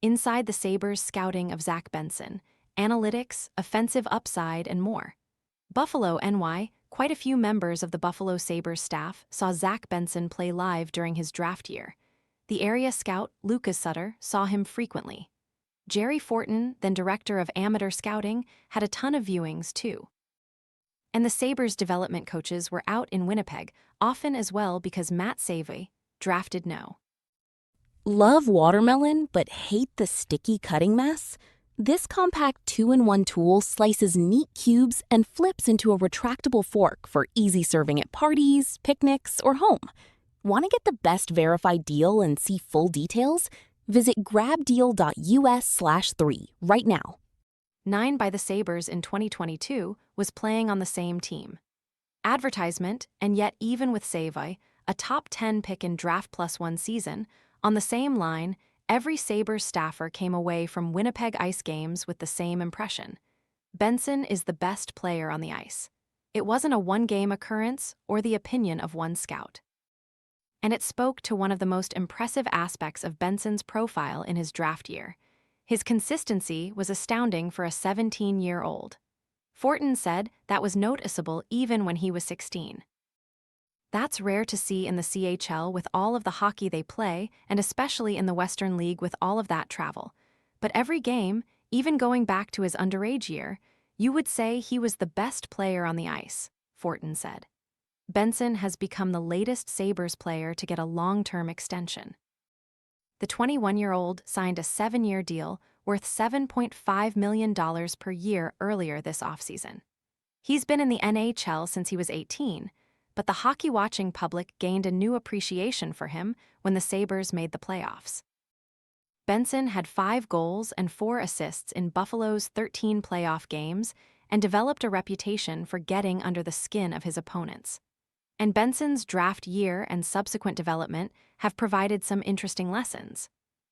inside the Sabres scouting of Zach Benson, analytics, offensive upside, and more. Buffalo, NY, quite a few members of the Buffalo Sabres staff saw Zach Benson play live during his draft year. The area scout, Lukas Sutter, saw him frequently. Jerry Forton, then director of amateur scouting, had a ton of viewings too. And the Sabres development coaches were out in Winnipeg, often as well because Matt Savoie drafted no. Love watermelon but hate the sticky cutting mess? This compact 2-in-1 tool slices neat cubes and flips into a retractable fork for easy serving at parties, picnics, or home. Want to get the best verified deal and see full details? Visit grabdeal.us/3 right now. 9 by the Sabres in 2022 was playing on the same team. Advertisement, and yet even with Savoie, a top 10 pick in Draft Plus One season, on the same line, every Sabres staffer came away from Winnipeg Ice games with the same impression. Benson is the best player on the ice. It wasn't a one-game occurrence or the opinion of one scout. And it spoke to one of the most impressive aspects of Benson's profile in his draft year. His consistency was astounding for a 17-year-old. Forton said that was noticeable even when he was 16. That's rare to see in the CHL with all of the hockey they play, and especially in the Western League with all of that travel. But every game, even going back to his underage year, you would say he was the best player on the ice, Forton said. Benson has become the latest Sabres player to get a long-term extension. The 21-year-old signed a 7-year deal worth $7.5 million per year earlier this offseason. He's been in the NHL since he was 18, but the hockey-watching public gained a new appreciation for him when the Sabres made the playoffs. Benson had 5 goals and 4 assists in Buffalo's 13 playoff games and developed a reputation for getting under the skin of his opponents. And Benson's draft year and subsequent development have provided some interesting lessons.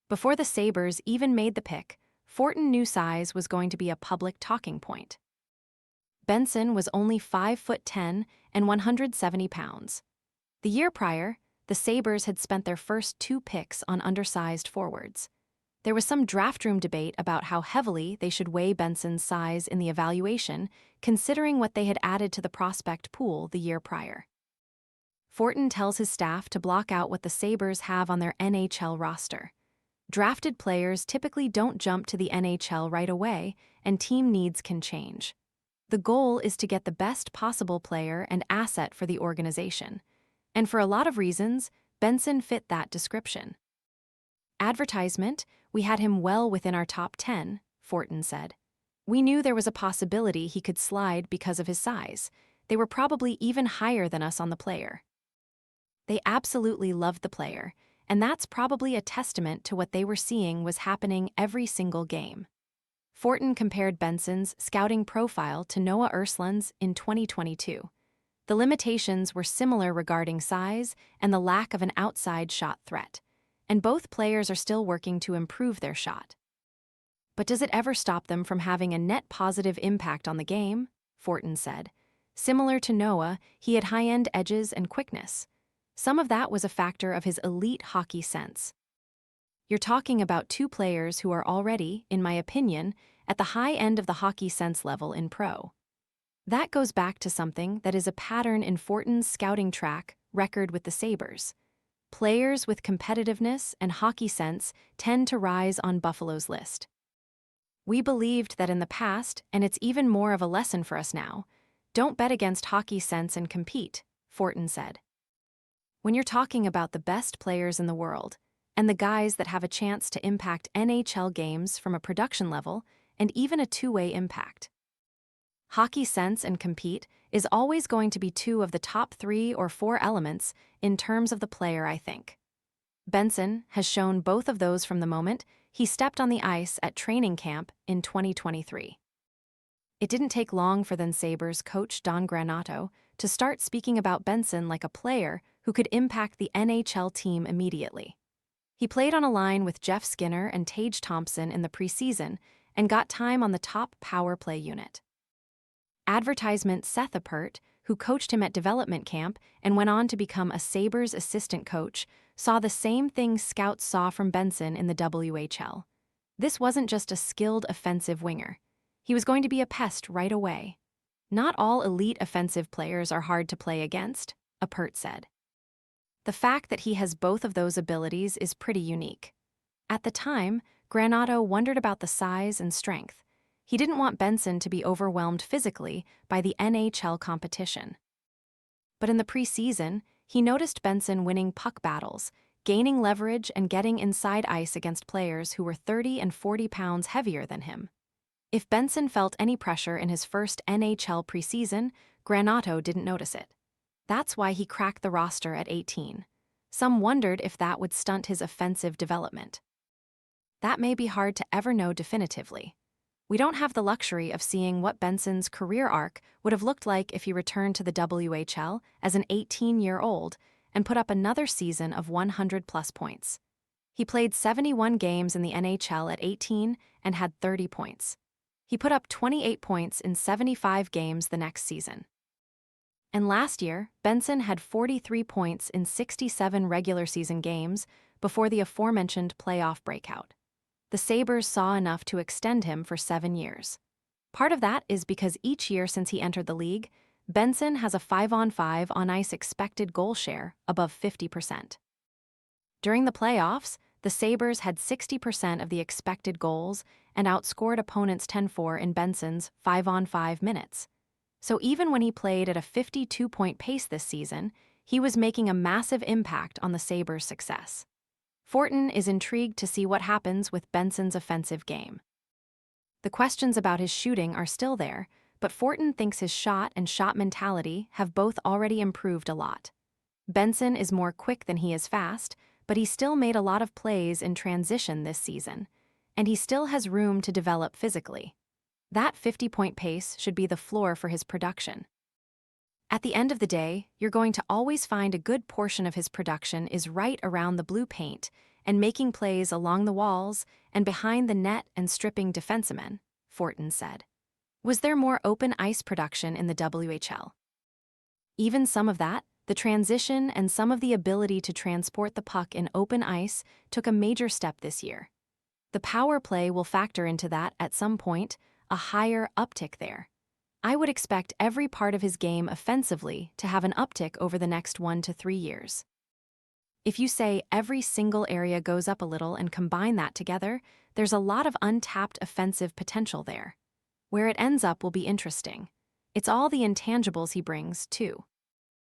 Before the Sabres even made the pick, Forton knew size was going to be a public talking point. Benson was only 5'10" and 170 pounds. The year prior, the Sabres had spent their first 2 picks on undersized forwards. There was some draft room debate about how heavily they should weigh Benson's size in the evaluation, considering what they had added to the prospect pool the year prior. Forton tells his staff to block out what the Sabres have on their NHL roster. Drafted players typically don't jump to the NHL right away, and team needs can change. The goal is to get the best possible player and asset for the organization. And for a lot of reasons, Benson fit that description. Advertisement, we had him well within our top 10, Forton said. We knew there was a possibility he could slide because of his size. They were probably even higher than us on the player. They absolutely loved the player, and that's probably a testament to what they were seeing was happening every single game. Forton compared Benson's scouting profile to Noah Ersland's in 2022. The limitations were similar regarding size and the lack of an outside shot threat, and both players are still working to improve their shot. But does it ever stop them from having a net positive impact on the game? Forton said. Similar to Noah, he had high-end edges and quickness. Some of that was a factor of his elite hockey sense. You're talking about 2 players who are already, in my opinion, at the high end of the hockey sense level in pro. That goes back to something that is a pattern in Forton's scouting track record with the Sabres. Players with competitiveness and hockey sense tend to rise on Buffalo's list. We believed that in the past, and it's even more of a lesson for us now, don't bet against hockey sense and compete, Forton said. When you're talking about the best players in the world, and the guys that have a chance to impact NHL games from a production level and even a 2-way impact. Hockey sense and compete is always going to be 2 of the top 3 or 4 elements in terms of the player, I think. Benson has shown both of those from the moment he stepped on the ice at training camp in 2023. It didn't take long for then Sabres coach Don Granato to start speaking about Benson like a player who could impact the NHL team immediately. He played on a line with Jeff Skinner and Tage Thompson in the preseason and got time on the top power play unit. Advertisement Seth Appert, who coached him at development camp and went on to become a Sabres assistant coach, saw the same thing scouts saw from Benson in the WHL. This wasn't just a skilled offensive winger. He was going to be a pest right away. Not all elite offensive players are hard to play against, Apert said. The fact that he has both of those abilities is pretty unique. At the time, Granato wondered about the size and strength. He didn't want Benson to be overwhelmed physically by the NHL competition. But in the preseason, he noticed Benson winning puck battles, gaining leverage and getting inside ice against players who were 30 and 40 pounds heavier than him. If Benson felt any pressure in his first NHL preseason, Granato didn't notice it. That's why he cracked the roster at 18. Some wondered if that would stunt his offensive development. That may be hard to ever know definitively. We don't have the luxury of seeing what Benson's career arc would have looked like if he returned to the WHL as an 18-year-old and put up another season of 100-plus points. He played 71 games in the NHL at 18 and had 30 points. He put up 28 points in 75 games the next season. And last year, Benson had 43 points in 67 regular season games before the aforementioned playoff breakout. The Sabres saw enough to extend him for 7 years. Part of that is because each year since he entered the league, Benson has a 5-on-5 on-ice expected goal share above 50%. During the playoffs, the Sabres had 60% of the expected goals and outscored opponents 10-4 in Benson's 5-on-5 minutes. So even when he played at a 52-point pace this season, he was making a massive impact on the Sabres' success. Forton is intrigued to see what happens with Benson's offensive game. The questions about his shooting are still there, but Forton thinks his shot and shot mentality have both already improved a lot. Benson is more quick than he is fast, but he still made a lot of plays in transition this season, and he still has room to develop physically. That 50-point pace should be the floor for his production. At the end of the day, you're going to always find a good portion of his production is right around the blue paint and making plays along the walls and behind the net and stripping defensemen, Forton said. Was there more open ice production in the WHL? Even some of that, the transition and some of the ability to transport the puck in open ice took a major step this year. The power play will factor into that at some point, a higher uptick there. I would expect every part of his game offensively to have an uptick over the next 1 to 3 years. If you say every single area goes up a little and combine that together, there's a lot of untapped offensive potential there. Where it ends up will be interesting. It's all the intangibles he brings, too.